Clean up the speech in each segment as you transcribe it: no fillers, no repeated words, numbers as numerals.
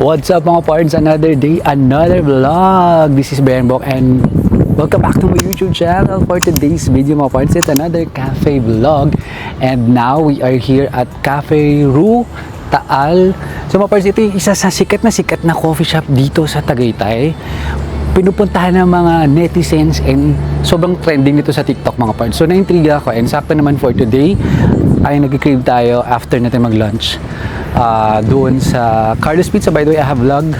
What's up mga pards? Another day, another vlog. This is Bernbok and welcome back to my YouTube channel. For today's video mga pards, it's another cafe vlog. And now we are here at Cafe Ru Taal. So mga pards, ito yung isa sa sikat na coffee shop dito sa Tagaytay. Pinupuntahan ng mga netizens and sobrang trending nito sa TikTok mga pards. So na-intriga ako and sakto naman for today ay nag-crave tayo after natin mag-lunch. Doon sa Carlos Pizza. By the way, I have vlog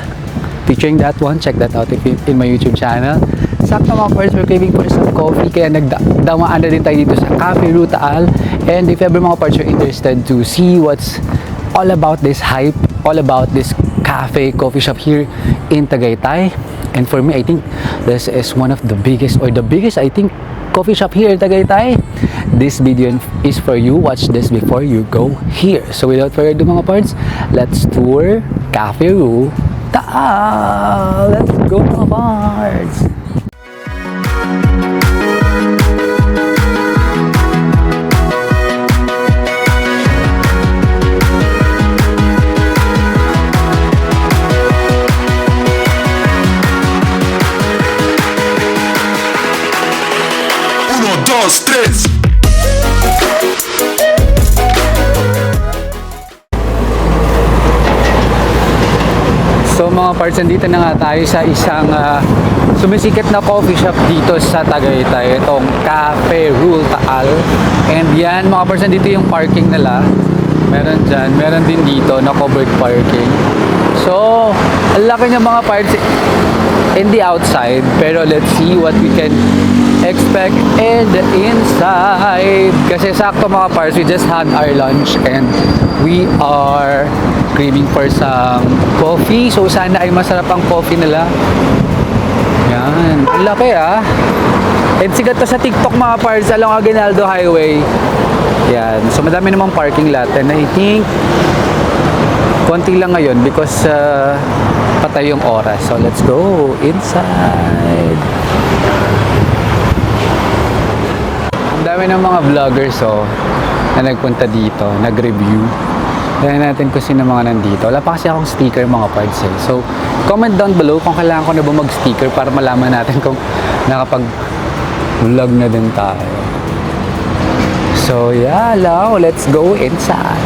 featuring that one. Check that out in my YouTube channel. Sakto mga pards, we're craving for some coffee kaya nagdamaan na din tayo dito sa Cafe Ru Taal. And if ever mga pards you're interested to see what's all about this hype, all about this coffee shop here in Tagaytay. And for me, I think this is one of the biggest I think coffee shop here in Tagaytay. This video is for you. Watch this before you go here. So without further ado mga pards, let's tour Cafe Ru Taal. Let's go mga pards. Dos, tres. So mga pards, nandito na nga tayo sa isang sumisikat na coffee shop dito sa Tagaytay. Itong Cafe Ru Taal. And yan mga pards, nandito yung parking nila. Meron dyan, meron din dito na covered parking. So, ang laki niya mga pards in the outside. Pero let's see what we can expect in the inside. Kasi sakto mga pards, we just had our lunch and we are craving for some coffee. So sana ay masarap ang coffee nila. Yan, laki and sikat to sa TikTok mga pards along Aguinaldo Highway. Yan, so madami namang parking lot and I think konti lang ngayon because patay yung oras. So let's go inside. Ang dami ng mga vloggers na nagpunta dito, nag-review. Tignan natin kung sino mga nandito. Wala pa kasi akong sticker mga pards So comment down below kung kailangan ko na ba mag-sticker para malaman natin kung nakapag-vlog na din tayo. So yeah, now let's go inside.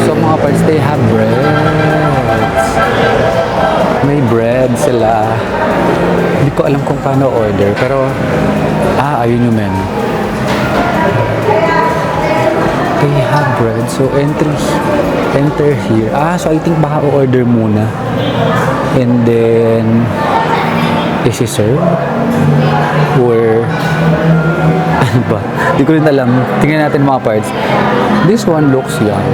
So mga pards, they have breads. May bread sila. Hindi ko alam kung paano order, pero ayun yung menu. They have bread, so enter here. So I think baka o-order muna and then isi-serve or ano ba? Hindi ko rin alam. Tingnan natin mga parts. This one looks young.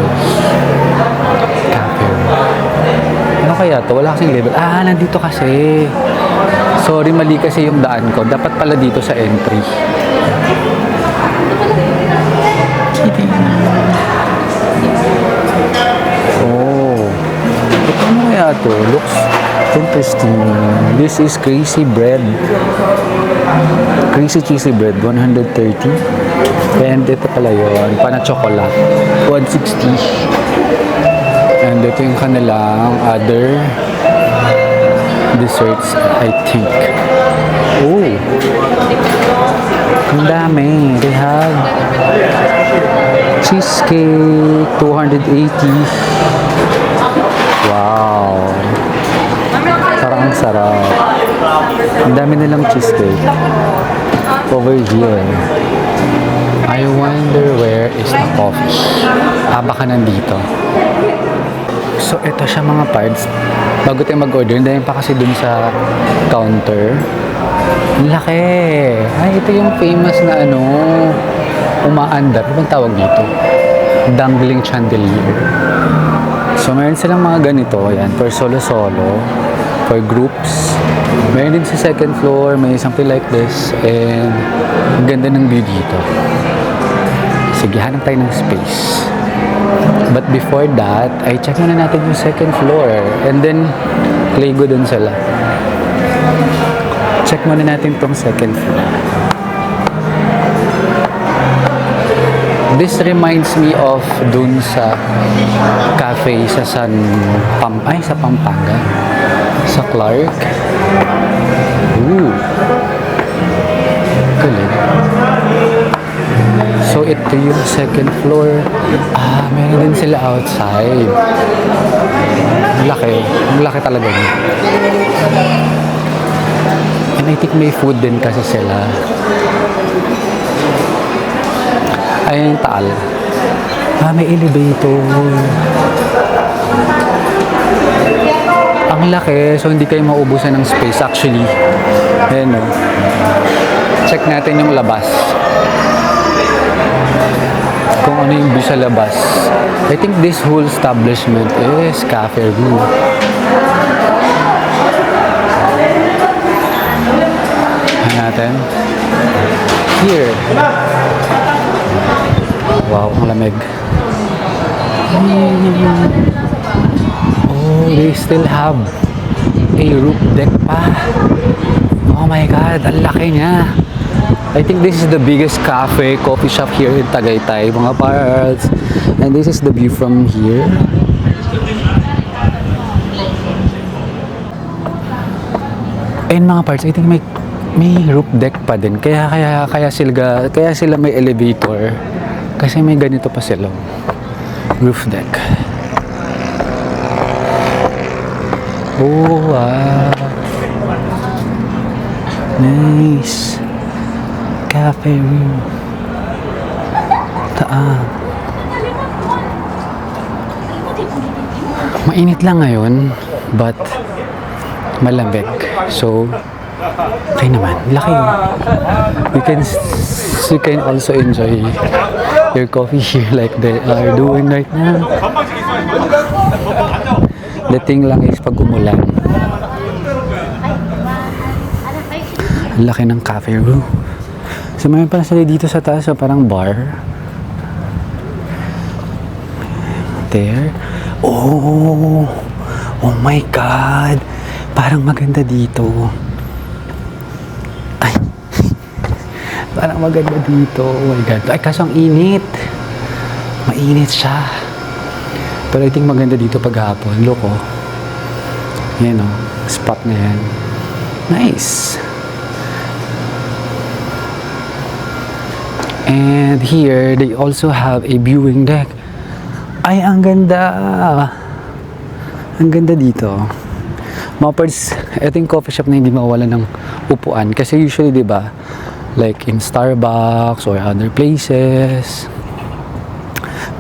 Cafe. Ano kaya to? Wala kasing label. Nandito kasi. Sorry, mali kasi yung daan ko. Dapat pala dito sa entry. Ano kaya to? Looks interesting. This is Crazy Bread. Crazy Cheesy Bread, 130. And ito pala yun. Pana-chocolate, 160. And ito yung kanilang other desserts, I think. Ang dami. They have cheesecake, 280. Wow. Parang ang sarap. Ang dami nilang cheesecake. Over here. I wonder where is the coffee. Baka nandito. So, ito siya mga pards. Bago tayo mag-order, dahil pa kasi dun sa counter. Ang laki. Ito yung famous na umaandar. Ano bang tawag dito? Dangling chandelier. So, meron silang mga ganito. Ayan, for solo-solo. For groups. Meron din sa second floor. May something like this. And, ang ganda ng view dito. Sige, hanap tayo ng space. But before that, ay check muna natin yung second floor. And then, Lego dun sila. Check muna natin tong second floor. This reminds me of dun sa cafe sa sa Pampanga. Sa Clark. Ooh. Galing. So, ito yung second floor. Meron din sila outside. Malaki. Malaki talaga niya. And I think may food din kasi sila. Ayan yung taal. May elevator. Ang laki. So, hindi kayo maubusan ng space actually. Ayan o. Check natin yung labas. Kung ano yung view sa labas. I think this whole establishment is cafe room. Ayan natin. Here. Wow, ang lamig. Oh, they still have a roof deck pa. Oh my God, ang laki niya. I think this is the biggest cafe, coffee shop here in Tagaytay, mga parts. And this is the view from here. And mga parts, I think may roof deck pa din. Kaya sila may elevator. Kasi may ganito pa sila. Roof deck. Oh, wow. Nice. Cafe room. Mainit lang ngayon, but malamig. So, okay naman. Laki. You can also enjoy your coffee here like they are doing right now. The thing lang is pag umulan. Laki ng cafe room. So, may pala sila dito sa taas, so parang bar. There. Oh my God. Parang maganda dito. Ay. Parang maganda dito. Oh my God. Ay, kaso ang init. Mainit siya. Pero I think maganda dito paghapon. Look, oh. Yan, oh. Spot na yan. Nice. And here, they also have a viewing deck. Ay, ang ganda. Ang ganda dito. Mga parts, ito yung coffee shop na hindi mawala ng upuan. Kasi usually, di ba, like in Starbucks or other places,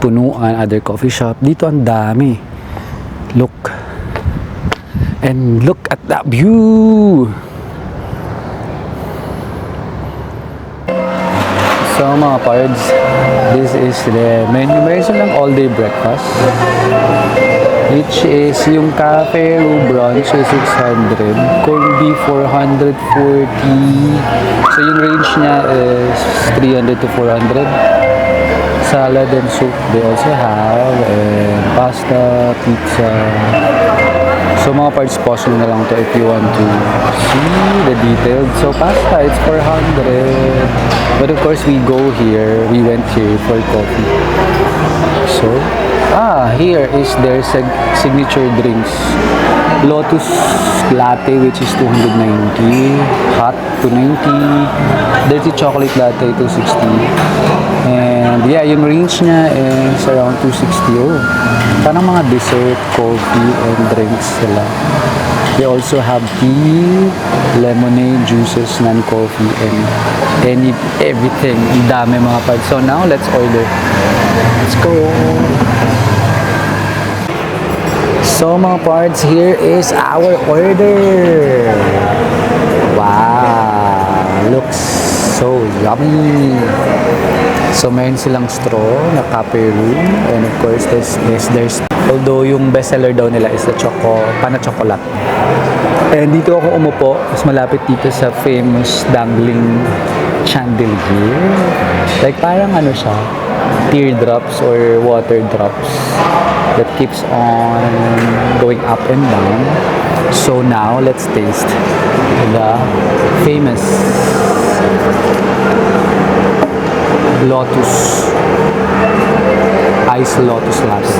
punuan, other coffee shop. Dito ang dami. Look. And look at that view. So mga pards, this is the menu. Meron lang all-day breakfast, which is yung cafe brunch is 600, corned beef 440. So yung range niya is 300 to 400. Salad and soup they also have, and pasta, pizza. So mga parts, pause nyo na lang to if you want to see the details. So pasta, it's 400. But of course, we went here for coffee. So, here is their signature drinks. Lotus Latte, which is 290. Hot, 290. Dirty Chocolate Latte, 260. And yeah, yung range niya is around 260. Oh, parang mga dessert, coffee, and drinks sila. They also have tea, lemonade, juices, non-coffee, and everything. Ang dami mga pads. So now, let's order. Let's go! So mga parts, here is our order. Wow! Looks so yummy! So meron silang straw na cafe room, and of course there's although yung bestseller daw nila is the pana chocolate. And dito ako umupo, mas malapit dito sa famous dangling chandelier. Like parang ano siya, teardrops or water drops that keeps on going up and down. So now let's taste the famous Lotus Ice Lotus Latte.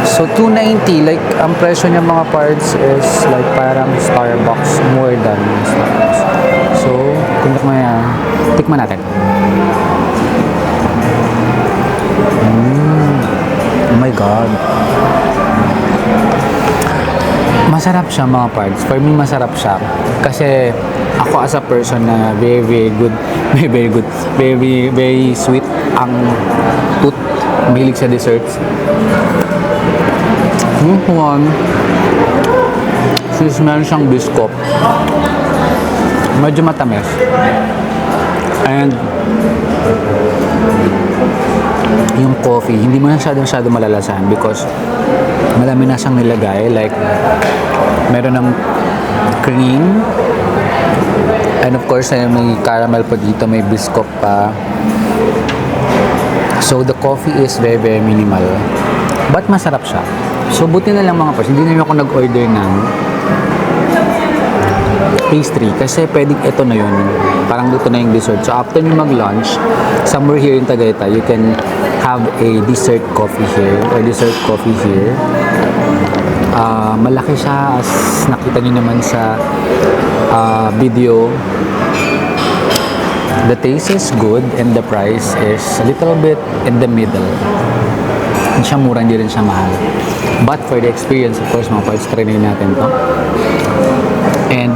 So, 290, like, ang presyo niya mga parts is like parang Starbucks, more than Starbucks. So, kung tikman natin. Oh my God. Masarap siya mga parts. For me, masarap siya. Kasi, ako as a person na very sweet ang tooth. Mahilig sa desserts. Yung one, since meron siyang biscuit, medyo matamis. And yung coffee, hindi mo na masyado malalasahan because marami na siyang nilagay. Like, meron ng cream. And of course, may caramel pa dito, may biscuit pa. So, the coffee is very minimal. But masarap siya. So, buti na lang mga pars, hindi na ako nag-order ng pastry kasi pwedeng ito na yun. Parang dito na yung dessert. So, after nyo mag-lunch, somewhere here in Tagaytay, you can have a dessert coffee here or dessert coffee here. Malaki siya as nakita nyo naman sa video. The taste is good and the price is a little bit in the middle. Hindi siya mura, hindi rin siya mahal. But for the experience, of course, mga parts, try natin to. And,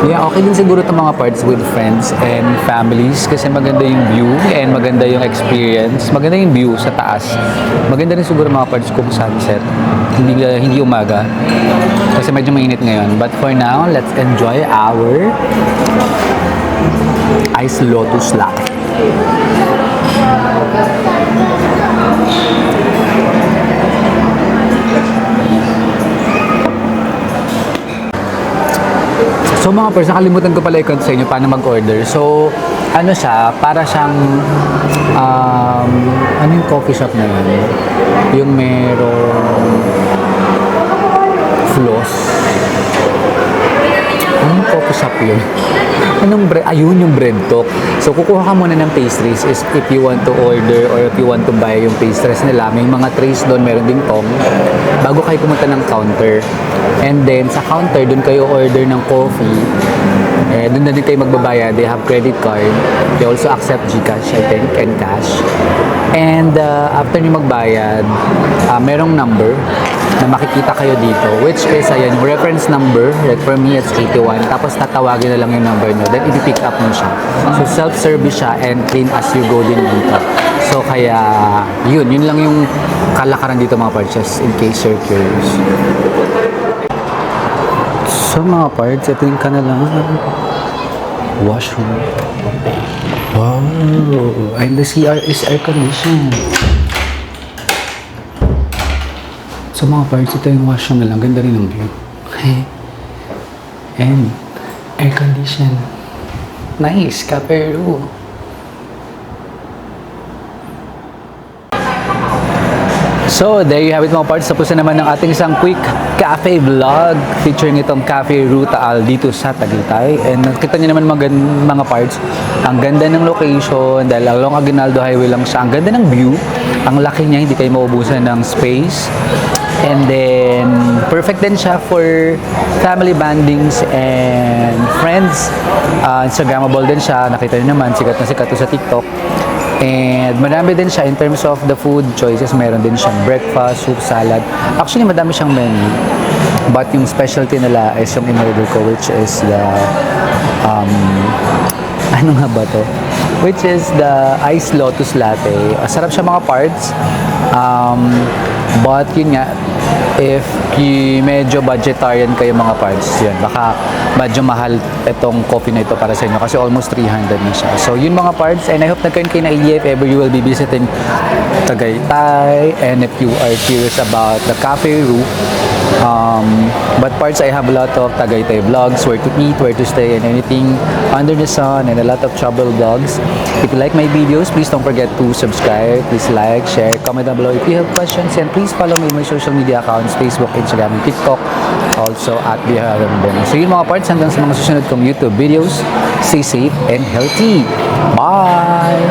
yeah, okay din siguro itong mga parts with friends and families kasi maganda yung view and maganda yung experience. Maganda yung view sa taas. Maganda rin siguro mga parts kung sunset. Hindi umaga. Kasi medyo mainit ngayon. But for now, let's enjoy our Ice Lotus Latte. So mga pers, nakalimutan ko pala i-count sa inyo paano mag-order. So, ano siya, para siyang, ano yung coffee shop na yun? Yung merong floss. Anong coffee shop yun? Anong bread? Ayun, yung bread talk. So, kukuha ka muna ng pastries is if you want to order or if you want to buy yung pastries nila. May mga trays doon, meron ding tong. Bago kayo pumunta ng counter. And then, sa counter, doon kayo order ng coffee. Doon na din kayo magbabayad. They have credit card. They also accept GCash, I think, and cash. And after nyo magbayad, merong number na makikita kayo dito, which is, ayan, yung reference number. Like for me, it's 81. Tapos tatawagin na lang yung number nyo. Then, i-pick up mo siya. So, self-service siya and clean as you go din dito. So, kaya, yun lang yung kalakaran dito mga parts, in case you're curious. So, mga parts, ito yung kanilang washroom. Wow! And the CR is air-conditioned. So mga parts, ito yung washroom nila. Ganda rin ng view. And air-conditioned. Nice! Kaperu! So, there you have it mga parts. Tapos na naman ng ating isang quick cafe vlog featuring itong Cafe Rutaal dito sa Tagaytay. And nakita niyo naman mga parts, ang ganda ng location dahil along Aguinaldo Highway lang siya. Ang ganda ng view. Ang laki niya, hindi kayo maubusan ng space. And then, perfect din siya for family bandings and friends. Instagrammable din siya. Nakita niyo naman, sikat na sikat sa TikTok. And marami din siya in terms of the food choices. Meron din siyang breakfast, soup, salad. Actually, madami siyang menu. But yung specialty nila is yung in-order ko, which is the, ano nga ba to? Which is the Ice Lotus Latte. Sarap siya mga parts. But yun nga, if medyo budgetarian kayo mga parts, yun, baka medyo mahal itong coffee na ito para sa inyo kasi almost 300 na siya. So yun mga parts, and I hope nagkaroon kayo na idea if ever you will be visiting Tagaytay and if you are curious about the Cafe Roux. But parts, I have a lot of Tagaytay vlogs, where to eat, where to stay, and anything under the sun, and a lot of travel vlogs. If you like my videos, please don't forget to subscribe. Please like, share, comment down below if you have questions, and please follow me on my social media accounts, Facebook, Instagram, and TikTok. Also at Biharambon. So yun mga parts, hanggang sa mga susunod kong YouTube videos. Stay safe and healthy. Bye!